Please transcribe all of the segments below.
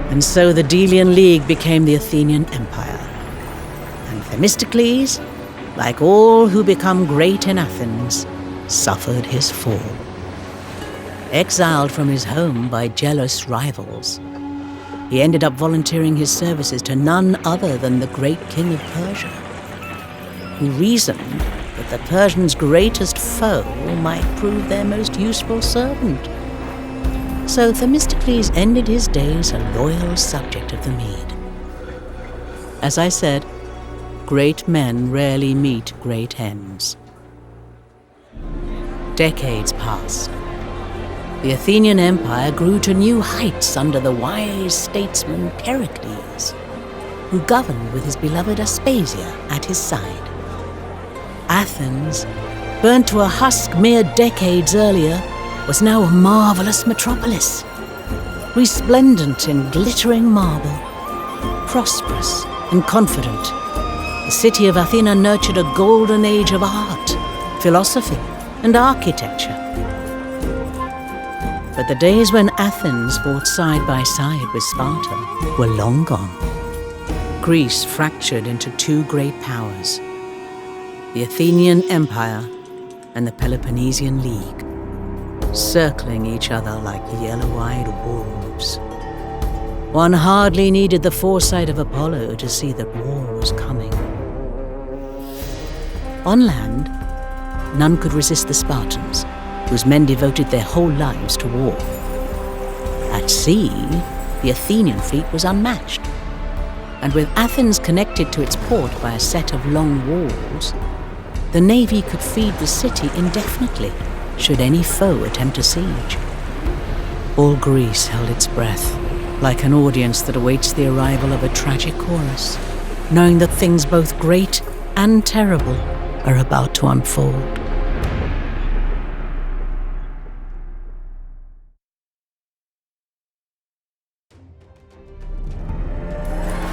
And so the Delian League became the Athenian Empire. And Themistocles, like all who become great in Athens, suffered his fall. Exiled from his home by jealous rivals, he ended up volunteering his services to none other than the great king of Persia, who reasoned that the Persians' greatest foe might prove their most useful servant. So Themistocles ended his days a loyal subject of the Mede. As I said, great men rarely meet great ends. Decades passed. The Athenian Empire grew to new heights under the wise statesman Pericles, who governed with his beloved Aspasia at his side. Athens, burnt to a husk mere decades earlier, was now a marvelous metropolis, resplendent in glittering marble, prosperous and confident. The city of Athena nurtured a golden age of art, philosophy, and architecture. But the days when Athens fought side by side with Sparta were long gone. Greece fractured into two great powers, the Athenian Empire and the Peloponnesian League, circling each other like yellow-eyed wolves. One hardly needed the foresight of Apollo to see that war was coming. On land, none could resist the Spartans, whose men devoted their whole lives to war. At sea, the Athenian fleet was unmatched, and with Athens connected to its port by a set of long walls, the navy could feed the city indefinitely, should any foe attempt a siege. All Greece held its breath, like an audience that awaits the arrival of a tragic chorus, knowing that things both great and terrible are about to unfold.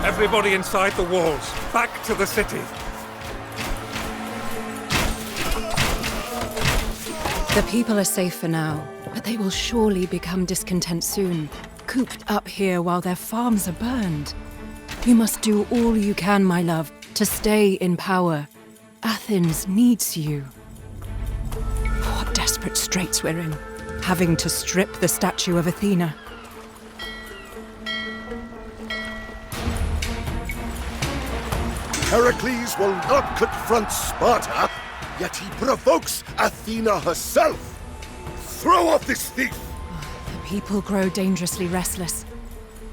Everybody inside the walls, back to the city. The people are safe for now, but they will surely become discontent soon, cooped up here while their farms are burned. You must do all you can, my love, to stay in power. Athens needs you. What desperate straits we're in, having to strip the statue of Athena. Heracles will not confront Sparta, yet he provokes Athena herself. Throw off this thief! The people grow dangerously restless.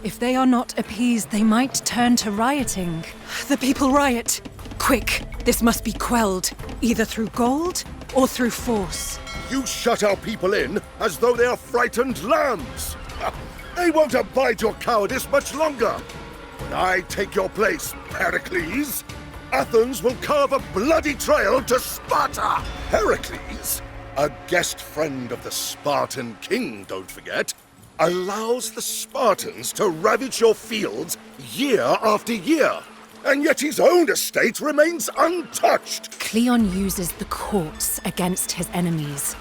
If they are not appeased, they might turn to rioting. The people riot. Quick, this must be quelled, either through gold or through force. You shut our people in as though they are frightened lambs. They won't abide your cowardice much longer. When I take your place, Pericles, Athens will carve a bloody trail to Sparta! Heracles, a guest friend of the Spartan king, don't forget, allows the Spartans to ravage your fields year after year, and yet his own estate remains untouched! Cleon uses the courts against his enemies.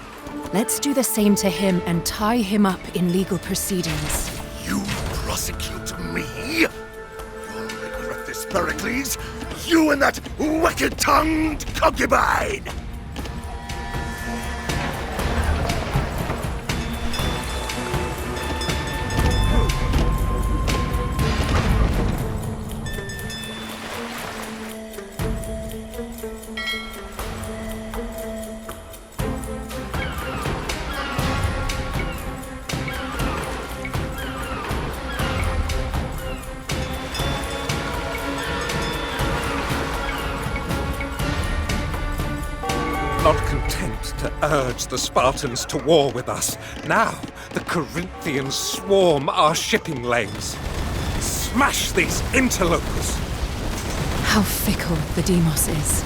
Let's do the same to him and tie him up in legal proceedings. You prosecute me? You'll regret this, Pericles! You and that wicked-tongued concubine! Not content to urge the Spartans to war with us, now the Corinthians swarm our shipping lanes. Smash these interlopers! How fickle the Demos is.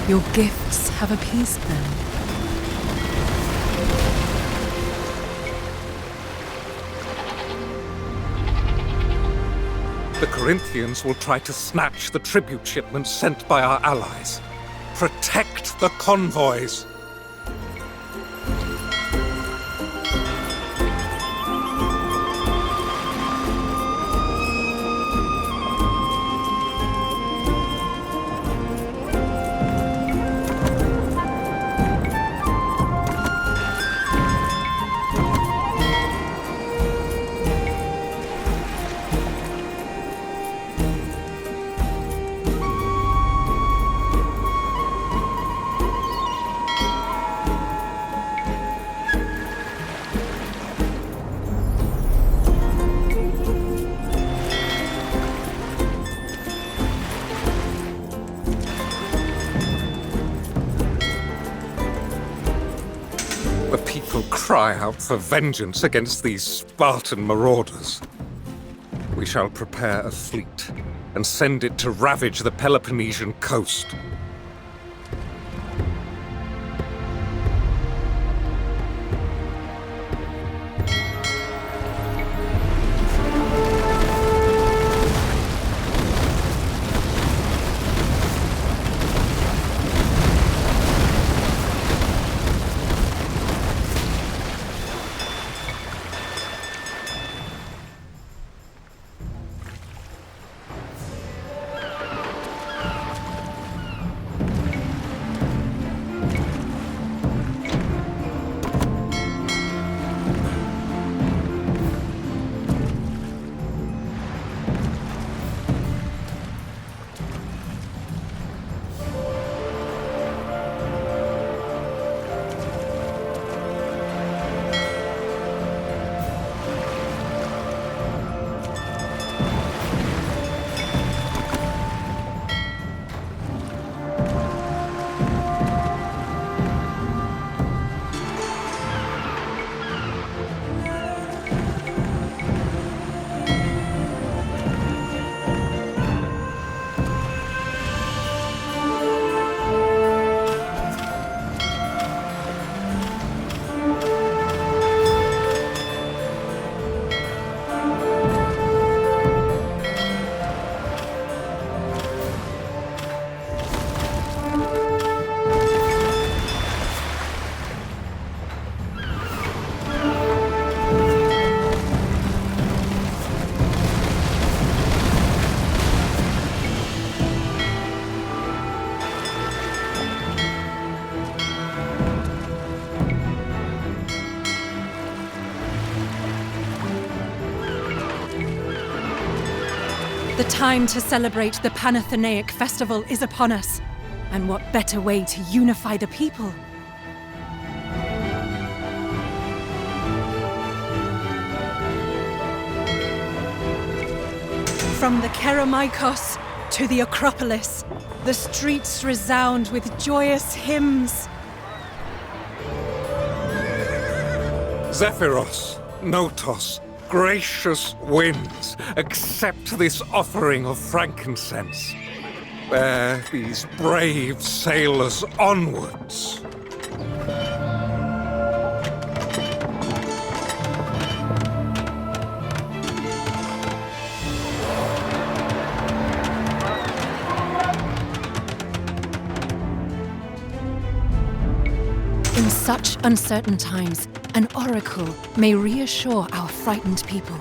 Your gifts have appeased them. The Corinthians will try to snatch the tribute shipments sent by our allies. Protect the convoys! The people cry out for vengeance against these Spartan marauders. We shall prepare a fleet and send it to ravage the Peloponnesian coast. The time to celebrate the Panathenaic festival is upon us. And what better way to unify the people? From the Kerameikos to the Acropolis, the streets resound with joyous hymns. Zephyros, Notos, gracious winds, accept this offering of frankincense. Bear these brave sailors onwards. In such uncertain times, an oracle may reassure our frightened people.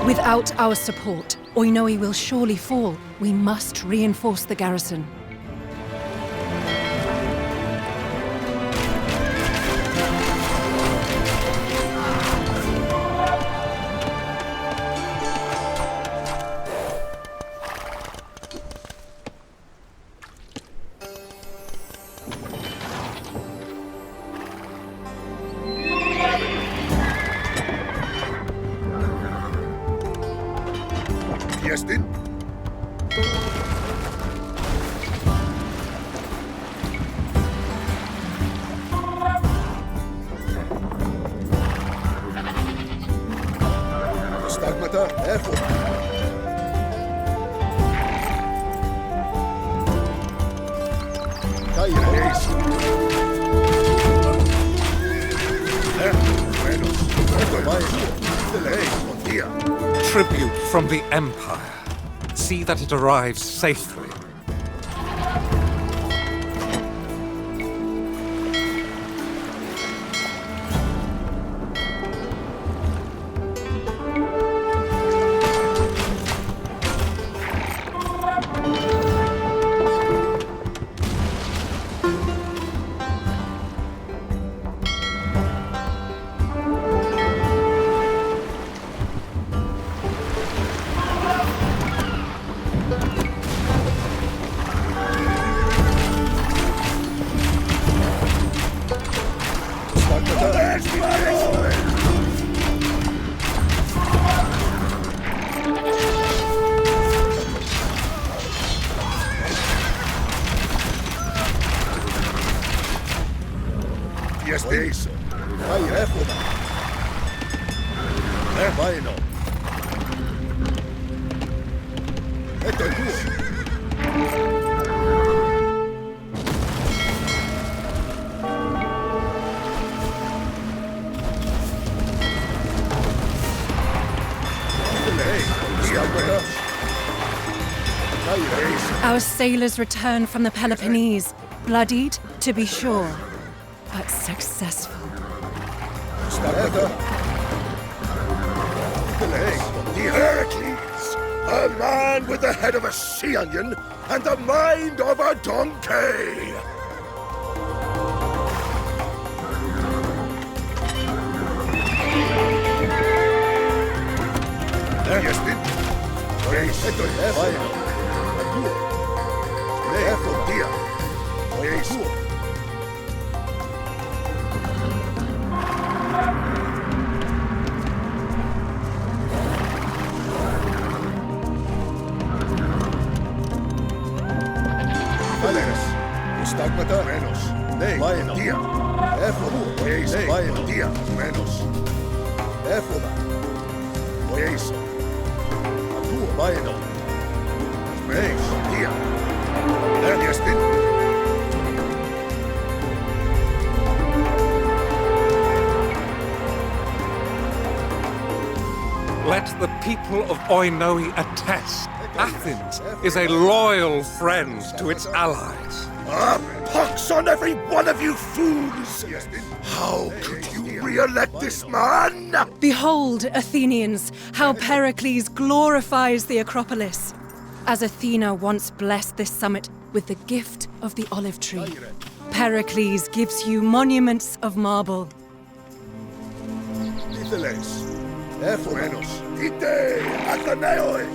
Without our support, Oinoi will surely fall. We must reinforce the garrison. Jestin? Stagmata, airport. Tribute from the Empire. See that it arrives safely. Yes, de eso. Vai, época. Vai, no. Esto es tuo. Our sailors return from the Peloponnese, bloodied, to be sure, but successful. The Heracles, a man with the head of a sea onion and the mind of a donkey. Yes, esto es día. Eso. Stagmata menos. Día. Éfoda. Día menos. Éfoda. Eso. Vaino. Día. Let the people of Oinoe attest. Athens is a loyal friend to its allies. Pox on every one of you fools! How could you re-elect this man? Behold, Athenians, how Pericles glorifies the Acropolis. As Athena once blessed this summit with the gift of the olive tree, Pericles gives you monuments of marble. Díceles, menos. Ite, Athenaeoi!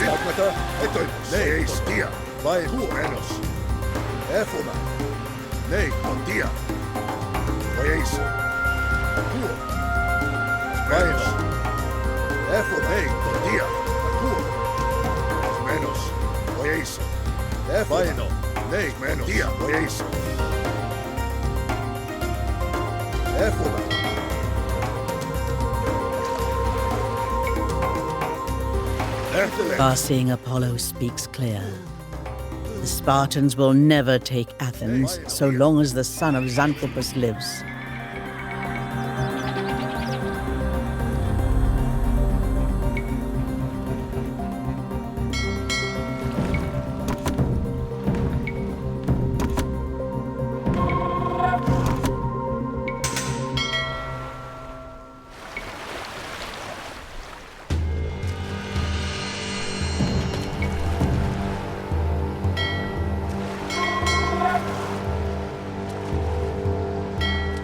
Stagmata, estoimos. Día. Vai, menos. Éfoda. Nei, con día. Vai, isso. Menos. Éfoda. Nei, con día. Menos. Vai, isso. Éfoda. Nei, menos. Día. Vai, isso. Éfoda. Far-seeing Apollo speaks clear. The Spartans will never take Athens so long as the son of Xanthopus lives.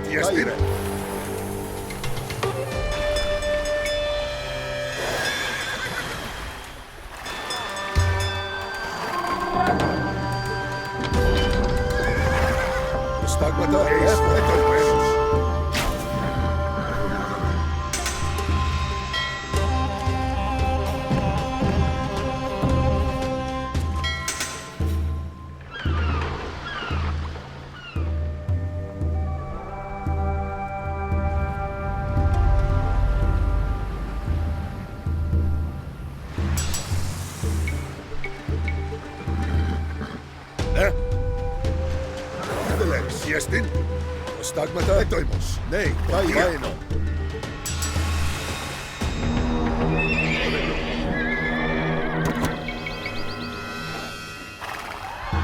Yes, dime. Stagmata, esto es Jestin? Stagmata etoimos. Nei, vaino.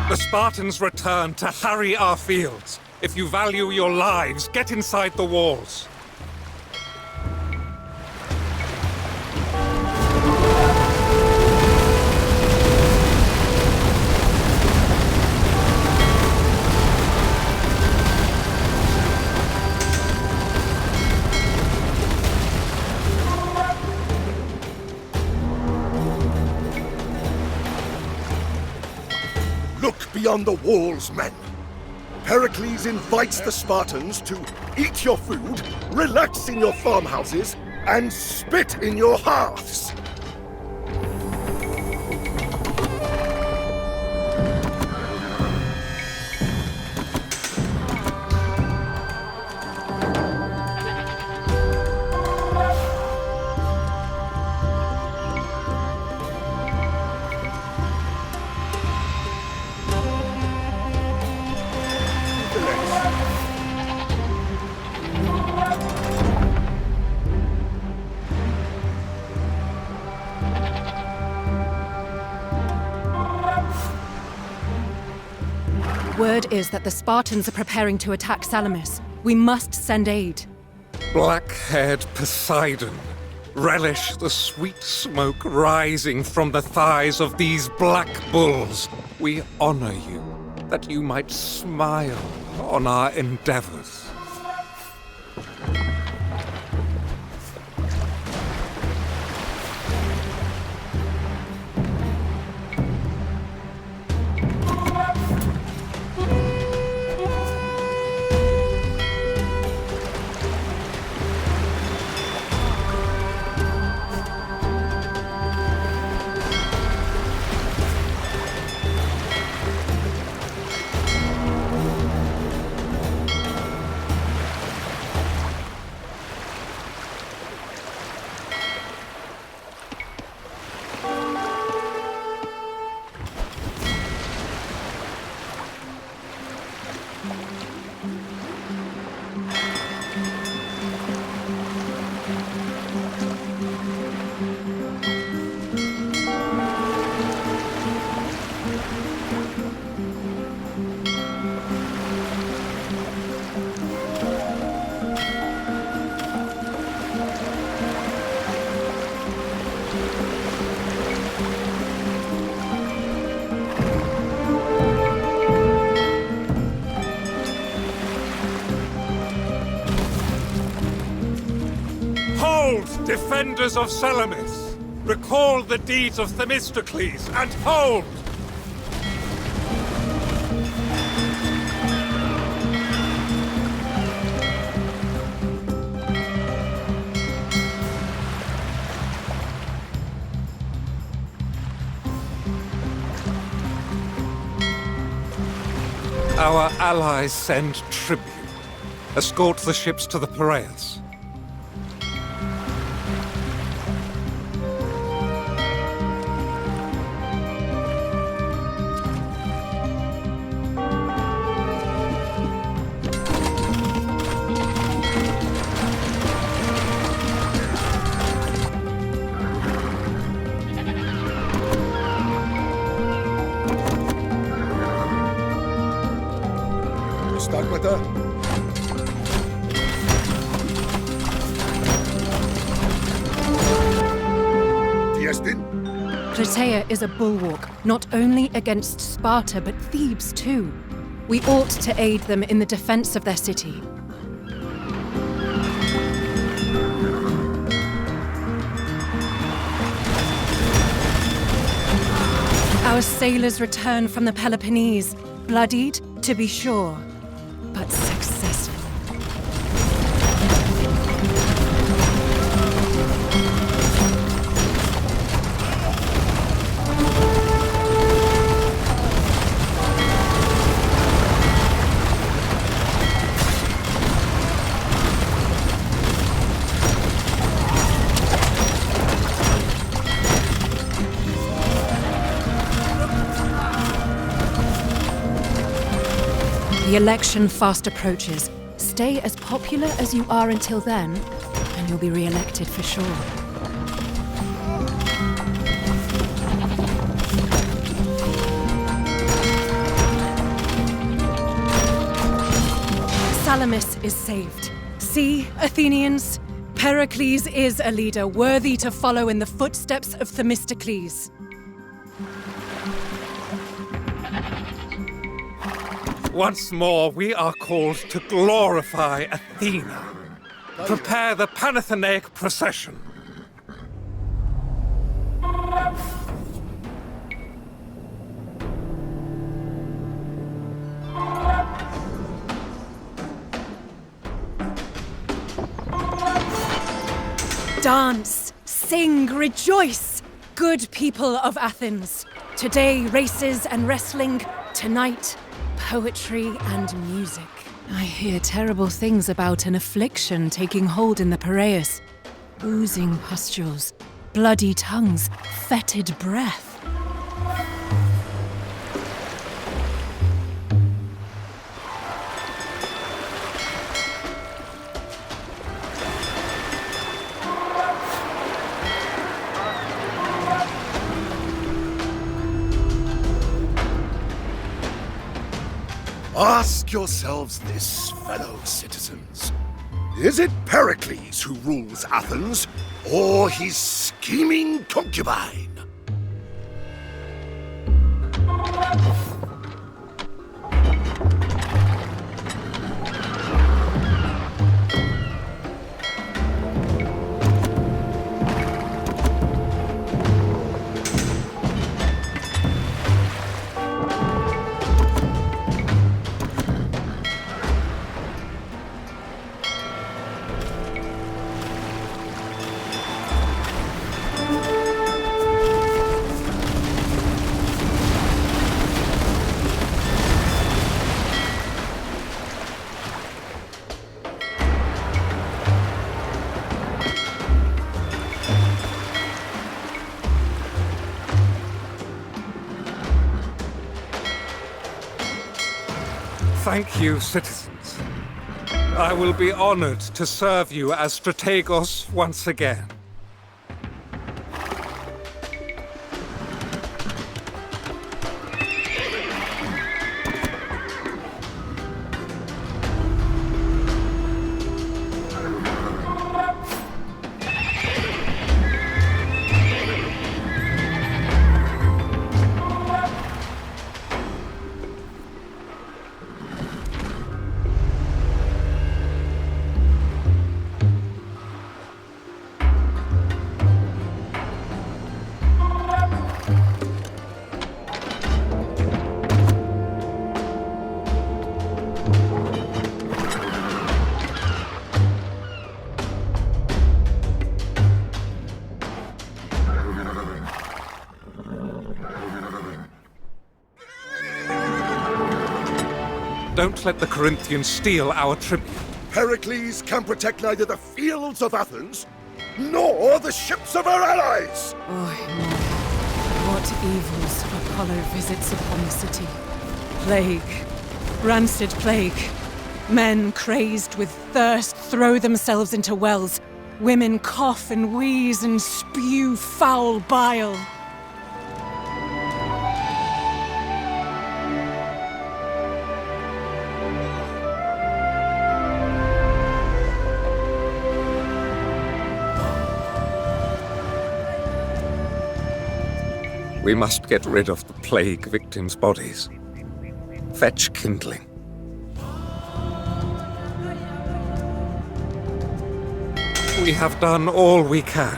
The Spartans return to harry our fields. If you value your lives, get inside the walls. Look beyond the walls, men. Pericles invites the Spartans to eat your food, relax in your farmhouses, and spit in your hearths. Word is that the Spartans are preparing to attack Salamis. We must send aid. Black-haired Poseidon, relish the sweet smoke rising from the thighs of these black bulls. We honor you, that you might smile on our endeavors. Defenders of Salamis, recall the deeds of Themistocles and hold! Our allies send tribute. Escort the ships to the Piraeus. Stagmata? Plataea is a bulwark, not only against Sparta, but Thebes too. We ought to aid them in the defense of their city. Our sailors return from the Peloponnese, bloodied, to be sure, but successful. The election fast approaches. Stay as popular as you are until then, and you'll be re-elected for sure. Salamis is saved. See, Athenians, Pericles is a leader worthy to follow in the footsteps of Themistocles. Once more, we are called to glorify Athena. Prepare the Panathenaic procession. Dance, sing, rejoice, good people of Athens. Today, races and wrestling. Tonight, poetry and music. I hear terrible things about an affliction taking hold in the Piraeus. Oozing pustules, bloody tongues, fetid breath. Ask yourselves this, fellow citizens. Is it Pericles who rules Athens, or his scheming concubine? Thank you, citizens. I will be honored to serve you as strategos once again. Don't let the Corinthians steal our tribute. Pericles can protect neither the fields of Athens, nor the ships of our allies! What evils Apollo visits upon the city. Plague. Rancid plague. Men crazed with thirst throw themselves into wells. Women cough and wheeze and spew foul bile. We must get rid of the plague victims' bodies. Fetch kindling. We have done all we can,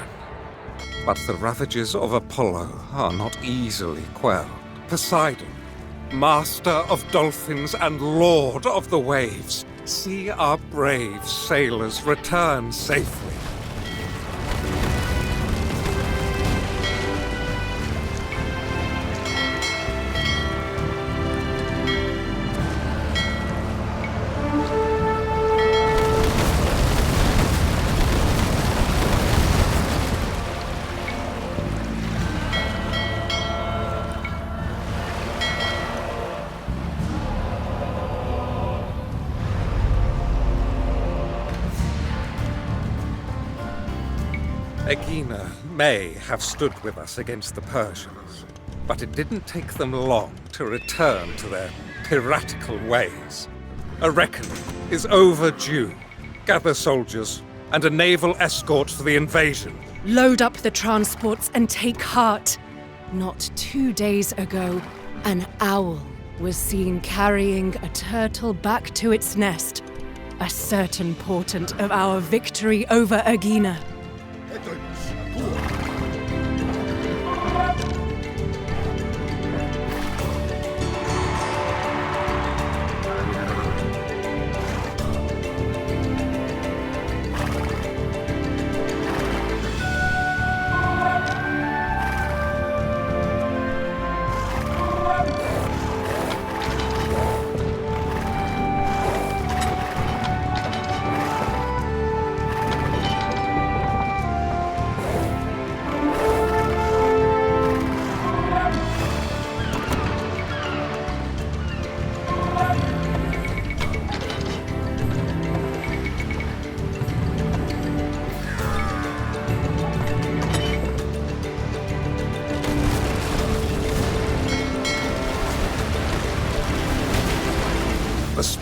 but the ravages of Apollo are not easily quelled. Poseidon, master of dolphins and lord of the waves, see our brave sailors return safely. Aegina may have stood with us against the Persians, but it didn't take them long to return to their piratical ways. A reckoning is overdue. Gather soldiers and a naval escort for the invasion. Load up the transports and take heart. Not 2 days ago, an owl was seen carrying a turtle back to its nest. A certain portent of our victory over Aegina.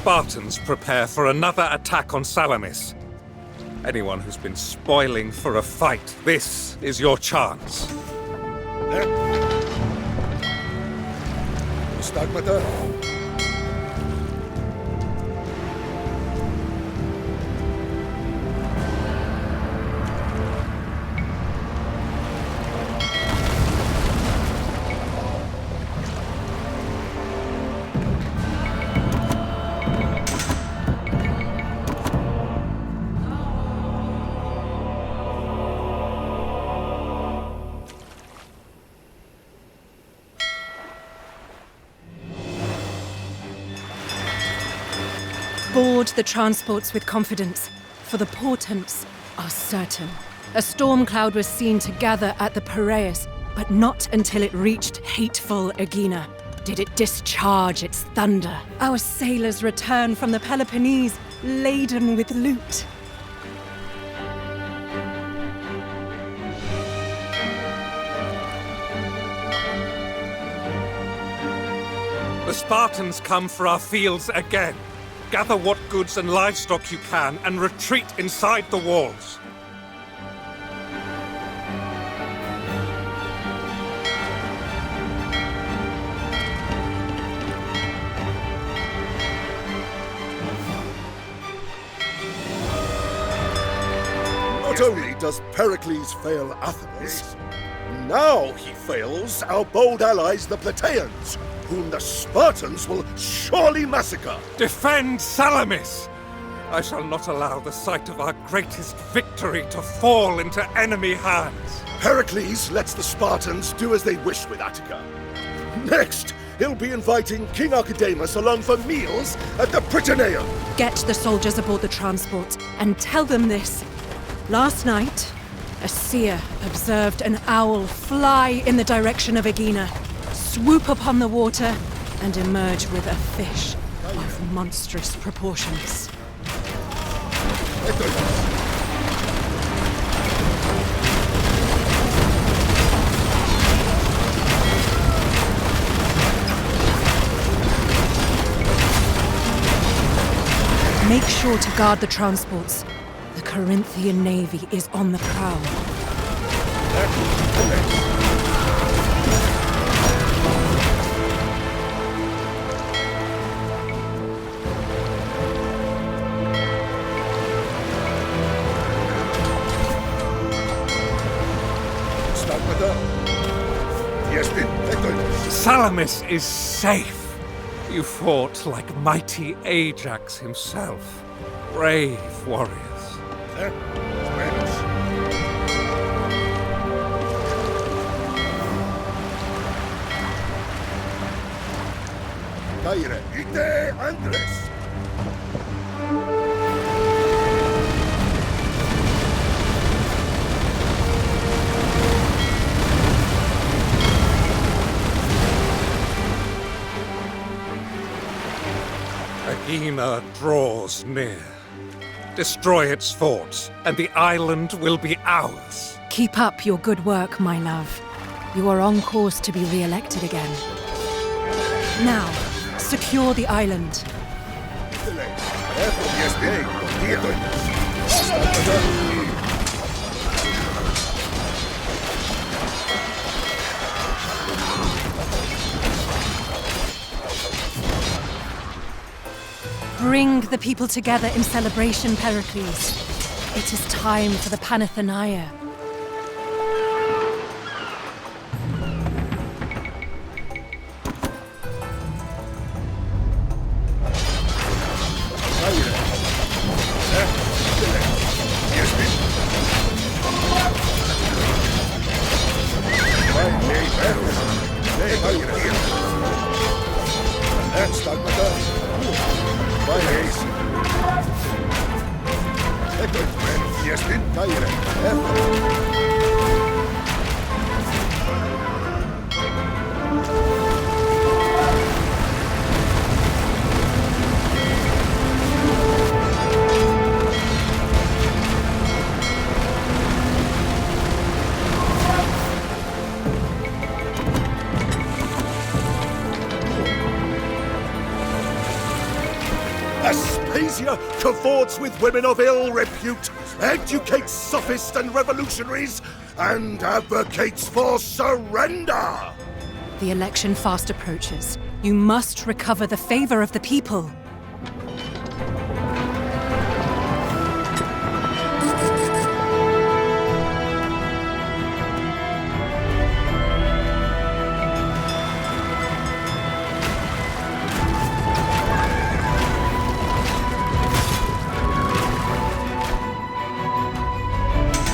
Spartans prepare for another attack on Salamis. Anyone who's been spoiling for a fight, this is your chance. Stagmata. Board the transports with confidence, for the portents are certain. A storm cloud was seen to gather at the Piraeus, but not until it reached hateful Aegina did it discharge its thunder. Our sailors return from the Peloponnese laden with loot. The Spartans come for our fields again. Gather what goods and livestock you can and retreat inside the walls. Not only does Pericles fail Athens, now he fails our bold allies the Plataeans, whom the Spartans will surely massacre. Defend Salamis! I shall not allow the sight of our greatest victory to fall into enemy hands. Pericles lets the Spartans do as they wish with Attica. Next, he'll be inviting King Archidamus along for meals at the Prytaneum. Get the soldiers aboard the transport and tell them this. Last night, a seer observed an owl fly in the direction of Aegina, swoop upon the water, and emerge with a fish of monstrous proportions. Make sure to guard the transports. The Corinthian navy is on the prowl. Salamis is safe. You fought like mighty Ajax himself. Brave warriors. Ite Andres. Aegina draws near. Destroy its forts, and the island will be ours. Keep up your good work, my love. You are on course to be re-elected again. Now, secure the island. Bring the people together in celebration, Pericles. It is time for the Panathenaea. Yes, Nicaea cavorts with women of ill repute, educates sophists and revolutionaries, and advocates for surrender! The election fast approaches. You must recover the favor of the people.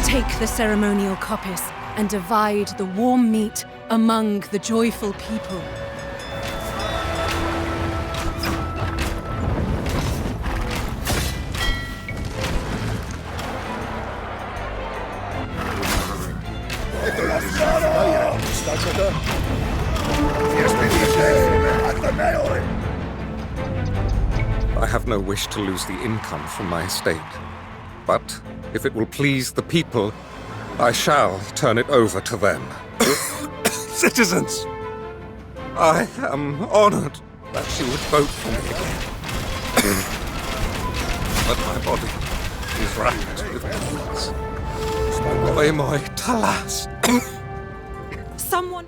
Take the ceremonial coppice and divide the warm meat among the joyful people. I have no wish to lose the income from my estate. But if it will please the people, I shall turn it over to them. Citizens, I am honored that you would vote for me again. But my body is racked with wounds. Moi talas. Someone...